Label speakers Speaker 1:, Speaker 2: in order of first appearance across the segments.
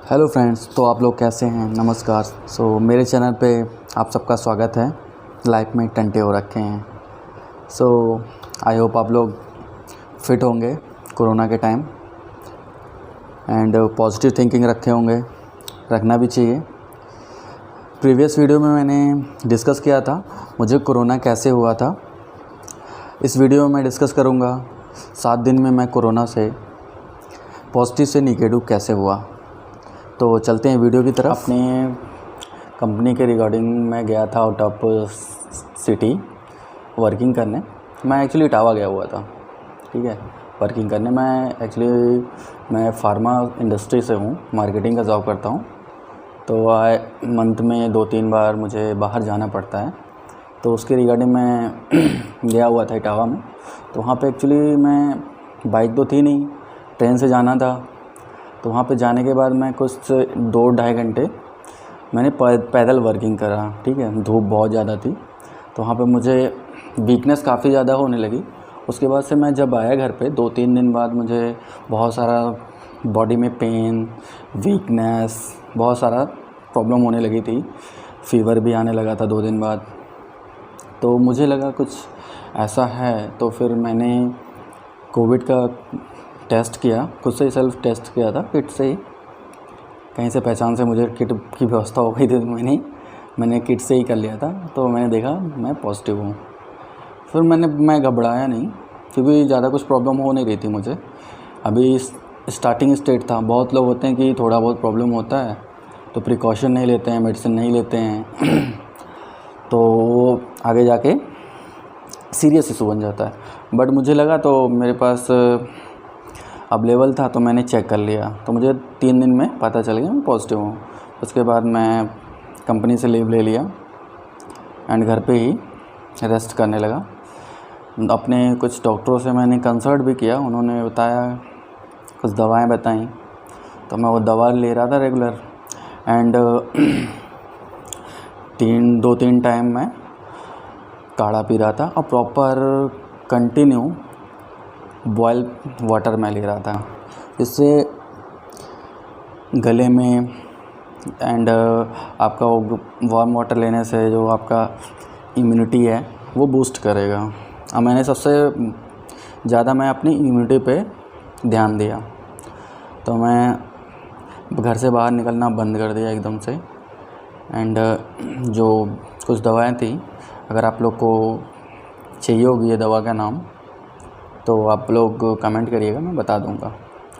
Speaker 1: Hello friends, तो आप लोग कैसे हैं? नमस्कार। मेरे चैनल पे आप सबका स्वागत है। लाइफ में टंटे हो रखे हैं। आई होप आप लोग फिट होंगे कोरोना के टाइम एंड पॉजिटिव थिंकिंग रखे होंगे, रखना भी चाहिए। प्रीवियस वीडियो में मैंने डिस्कस किया था मुझे कोरोना कैसे हुआ था। इस वीडियो में मैं डिस्कस करूँगा 7 दिन में मैं कोरोना से पॉजिटिव से निगेटिव कैसे हुआ। तो चलते हैं वीडियो की तरफ। अपने कंपनी के रिगार्डिंग मैं गया था आउट ऑफ सिटी वर्किंग करने। मैं एक्चुअली इटावा गया हुआ था, ठीक है, वर्किंग करने। मैं फार्मा इंडस्ट्री से हूँ, मार्केटिंग का जॉब करता हूँ। तो मंथ में 2-3 बार मुझे बाहर जाना पड़ता है, तो उसके रिगार्डिंग मैं गया हुआ था इटावा में। तो वहाँ पे एक्चुअली मैं बाइक तो थी नहीं, ट्रेन से जाना था। तो वहाँ पे जाने के बाद मैं कुछ 2-2.5 घंटे मैंने पैदल वर्किंग करा, ठीक है। धूप बहुत ज़्यादा थी, तो वहाँ पे मुझे वीकनेस काफ़ी ज़्यादा होने लगी। उसके बाद से मैं जब आया घर पे 2-3 दिन बाद मुझे बहुत सारा बॉडी में पेन, वीकनेस, बहुत सारा प्रॉब्लम होने लगी थी। फ़ीवर भी आने लगा था 2 दिन बाद। तो मुझे लगा कुछ ऐसा है, तो फिर मैंने कोविड का टेस्ट किया, खुद से ही सेल्फ़ टेस्ट किया था, किट से ही। कहीं से पहचान से मुझे किट की व्यवस्था हो गई थी, तो मैंने किट से ही कर लिया था। तो मैंने देखा मैं पॉजिटिव हूँ। फिर मैं घबराया नहीं, क्योंकि ज़्यादा कुछ प्रॉब्लम हो नहीं रही थी मुझे। अभी स्टार्टिंग स्टेट था। बहुत लोग होते हैं कि थोड़ा बहुत प्रॉब्लम होता है तो प्रिकॉशन नहीं लेते हैं, मेडिसिन नहीं लेते हैं तो आगे जाके सीरियस इशू बन जाता है। बट मुझे लगा, तो मेरे पास अवेलेबल था, तो मैंने चेक कर लिया। तो मुझे 3 दिन में पता चल गया मैं पॉजिटिव हूँ। उसके बाद मैं कंपनी से लीव ले लिया एंड घर पे ही रेस्ट करने लगा। अपने कुछ डॉक्टरों से मैंने कंसल्ट भी किया, उन्होंने बताया, कुछ दवाएं बताई, तो मैं वो दवा ले रहा था रेगुलर। एंड 2-3 टाइम मैं काढ़ा पी रहा था और प्रॉपर कंटिन्यू बॉयल वाटर मैं ले रहा था। इससे गले में एंड आपका वो वार्म वाटर लेने से जो आपका इम्यूनिटी है वो बूस्ट करेगा। और मैंने सबसे ज़्यादा मैं अपनी इम्यूनिटी पे ध्यान दिया। तो मैं घर से बाहर निकलना बंद कर दिया एकदम से। एंड जो कुछ दवाएं थी, अगर आप लोग को चाहिए होगी ये दवा का नाम, तो आप लोग कमेंट करिएगा, मैं बता दूंगा,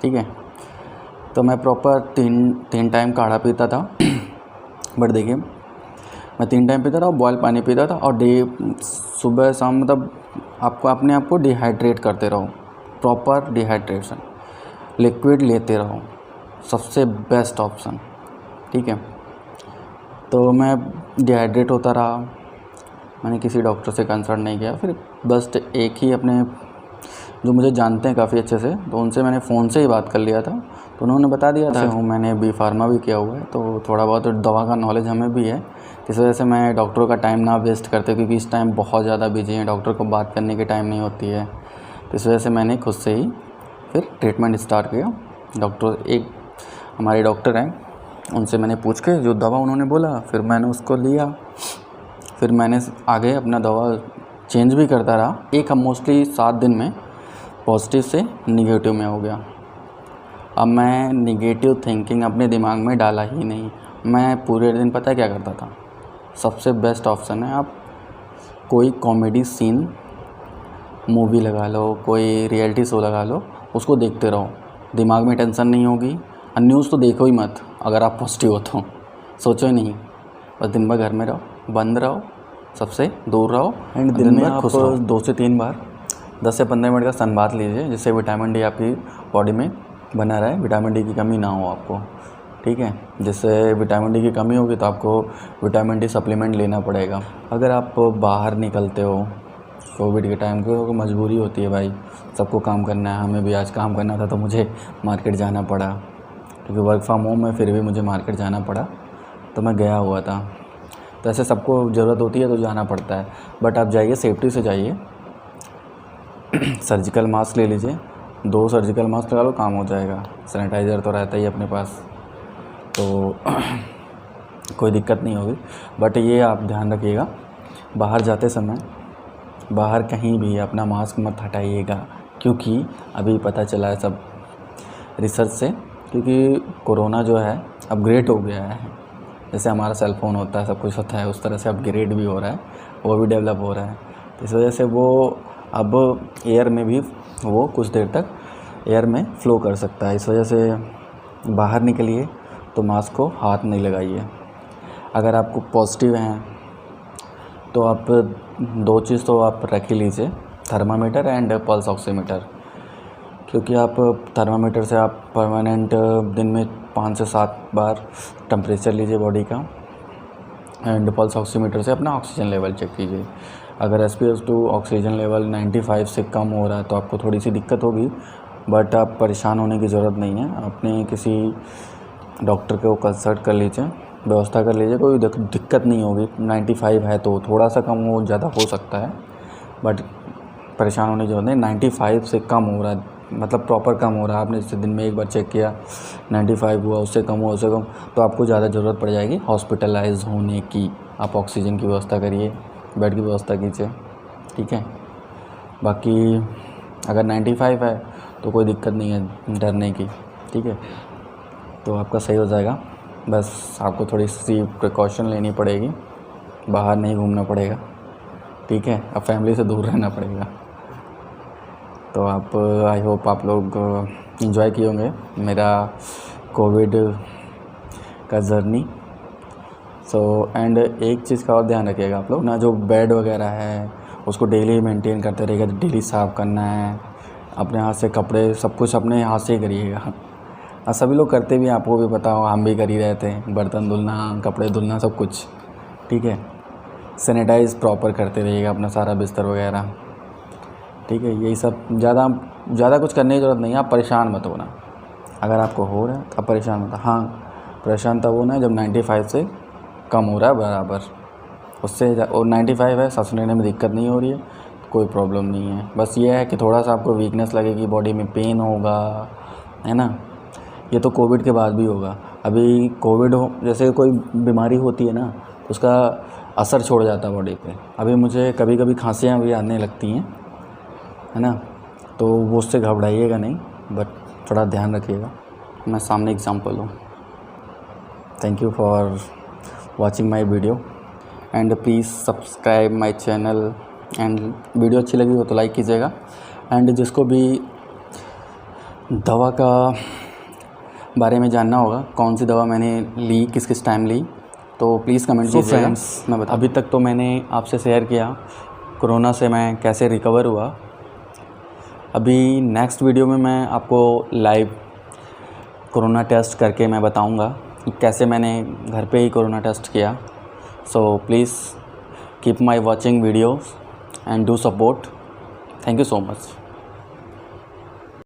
Speaker 1: ठीक है। तो मैं प्रॉपर 3 टाइम काढ़ा पीता था बट देखिए, मैं 3 टाइम पीता था और बॉयल पानी पीता था। और सुबह शाम, मतलब आपको अपने आप को डिहाइड्रेट करते रहो, प्रॉपर डिहाइड्रेशन, लिक्विड लेते रहो, सबसे बेस्ट ऑप्शन, ठीक है। तो मैं डिहाइड्रेट होता रहा, मैंने किसी डॉक्टर से कंसल्ट नहीं किया। फिर बस एक ही अपने जो मुझे जानते हैं काफ़ी अच्छे से, तो उनसे मैंने फ़ोन से ही बात कर लिया था। तो उन्होंने बता दिया था, मैंने बी फार्मा भी किया हुआ है, तो थोड़ा बहुत दवा का नॉलेज हमें भी है। इस वजह से मैं डॉक्टरों का टाइम ना वेस्ट करते, क्योंकि इस टाइम बहुत ज़्यादा बिजी हैं, डॉक्टर को बात करने की टाइम नहीं होती है। तो इस वजह से मैंने खुद से ही फिर ट्रीटमेंट स्टार्ट किया। एक हमारे डॉक्टर हैं, उनसे मैंने पूछ के जो दवा उन्होंने बोला, फिर मैंने उसको लिया। फिर मैंने आगे अपना दवा चेंज भी करता रहा। मोस्टली 7 दिन में पॉजिटिव से निगेटिव में हो गया। अब मैं निगेटिव थिंकिंग अपने दिमाग में डाला ही नहीं। मैं पूरे दिन पता है क्या करता था, सबसे बेस्ट ऑप्शन है, आप कोई कॉमेडी सीन मूवी लगा लो, कोई रियलिटी शो लगा लो, उसको देखते रहो, दिमाग में टेंशन नहीं होगी। और न्यूज़ तो देखो ही मत, अगर आप पॉजिटिव हो तो सोचो ही नहीं, बस दिन भर घर में रहो, बंद रहो, सबसे दूर रहो। एंड दिन में आप 2 से 3 बार 10 से 15 मिनट का सन बाथ लीजिए, जिससे विटामिन डी आपकी बॉडी में बना रहे, विटामिन डी की कमी ना हो आपको, ठीक है। जिससे विटामिन डी की कमी होगी तो आपको विटामिन डी सप्लीमेंट लेना पड़ेगा। अगर आप बाहर निकलते हो कोविड के टाइम को, मजबूरी होती है भाई, सबको काम करना है, हमें भी आज काम करना था, तो मुझे मार्केट जाना पड़ा, क्योंकि वर्क फ्रॉम होम है, फिर भी मुझे मार्केट जाना पड़ा, तो मैं गया हुआ था। तो ऐसे सबको ज़रूरत होती है तो जाना पड़ता है, बट आप जाइए, सेफ्टी से जाइए। सर्जिकल मास्क ले लीजिए, 2 सर्जिकल मास्क लगा लो, काम हो जाएगा। सैनिटाइज़र तो रहता ही अपने पास, तो कोई दिक्कत नहीं होगी। बट ये आप ध्यान रखिएगा, बाहर जाते समय बाहर कहीं भी अपना मास्क मत हटाइएगा, क्योंकि अभी पता चला है सब रिसर्च से, क्योंकि कोरोना जो है अपग्रेड हो गया है। जैसे हमारा सेल फ़ोन होता है, सब कुछ होता है, उस तरह से अपग्रेड भी हो रहा है, वो भी डेवलप हो रहा है। तो इस वजह से वो अब एयर में भी वो कुछ देर तक एयर में फ़्लो कर सकता है। इस वजह से बाहर निकलिए तो मास्क को हाथ नहीं लगाइए। अगर आपको पॉजिटिव हैं तो आप 2 चीज़ तो आप रख ही लीजिए, थर्मामीटर एंड पल्स ऑक्सीमीटर, क्योंकि आप थर्मामीटर से आप परमानेंट दिन में 5 से 7 बार टेम्परेचर लीजिए बॉडी का, एंड पल्स ऑक्सीमीटर से अपना ऑक्सीजन लेवल चेक कीजिए। अगर SpO2 ऑक्सीजन लेवल 95 से कम हो रहा है तो आपको थोड़ी सी दिक्कत होगी, बट आप परेशान होने की ज़रूरत नहीं है। अपने किसी डॉक्टर को कंसल्ट कर लीजिए, व्यवस्था कर लीजिए, कोई दिक्कत नहीं होगी। 95 है तो थोड़ा सा कम हो ज़्यादा हो सकता है, बट परेशान होने की ज़रूरत नहीं। 95 से कम हो रहा है मतलब प्रॉपर कम हो रहा है, आपने जैसे दिन में एक बार चेक किया 95 हुआ, उससे कम हुआ, उससे कम, तो आपको ज़्यादा ज़रूरत पड़ जाएगी हॉस्पिटलाइज होने की। आप ऑक्सीजन की व्यवस्था करिए, बेड की व्यवस्था कीजिए, ठीक है। बाकी अगर 95 है तो कोई दिक्कत नहीं है डरने की, ठीक है, तो आपका सही हो जाएगा। बस आपको थोड़ी सी प्रिकॉशन लेनी पड़ेगी, बाहर नहीं घूमना पड़ेगा, ठीक है, अब फैमिली से दूर रहना पड़ेगा। तो आप आई होप आप लोग एंजॉय किए होंगे मेरा कोविड का जर्नी। सो एंड एक चीज़ का और ध्यान रखिएगा आप लोग ना, जो बेड वगैरह है उसको डेली मेंटेन करते रहिएगा, डेली साफ़ करना है, अपने हाथ से कपड़े सब कुछ अपने हाथ से ही करिएगा। और सभी लोग करते भी, आपको भी पता हो, हम भी कर ही रहे थे, बर्तन धुलना, कपड़े धुलना, सब कुछ, ठीक है। सैनिटाइज़ प्रॉपर करते रहिएगा अपना सारा बिस्तर वगैरह, ठीक है। यही सब, ज़्यादा कुछ करने की ज़रूरत नहीं है। आप परेशान मत होना, अगर आपको हो रहा है तो आप परेशान मत। हाँ, परेशान तब होना है जब 95 से कम हो रहा है बराबर, उससे और 95 है, सांस लेने में दिक्कत नहीं हो रही है, कोई प्रॉब्लम नहीं है। बस ये है कि थोड़ा सा आपको वीकनेस लगेगी, बॉडी में पेन होगा, है ना। ये तो कोविड के बाद भी होगा। अभी कोविड हो जैसे कोई बीमारी होती है ना, तो उसका असर छोड़ जाता है बॉडी पे। अभी मुझे कभी कभी खांसियाँ भी आने लगती हैं, है ना, तो वो उससे घबराइएगा नहीं, बट थोड़ा ध्यान रखिएगा। मैं सामने एग्जांपल हूँ। Thank you for watching my video and please subscribe my channel, and video अच्छी लगी हो तो लाइक कीजिएगा। एंड जिसको भी दवा का बारे में जानना होगा, कौन सी दवा मैंने ली, किस किस टाइम ली, तो प्लीज़ कमेंट कीजिएगा। फ्रेंड्स, मैं बता, अभी तक तो मैंने आपसे शेयर किया कोरोना से मैं कैसे रिकवर हुआ। अभी नेक्स्ट वीडियो में मैं आपको लाइव कोरोना टेस्ट करके मैं बताऊंगा कि कैसे मैंने घर पे ही कोरोना टेस्ट किया। So please keep my watching videos and do support. Thank you so much.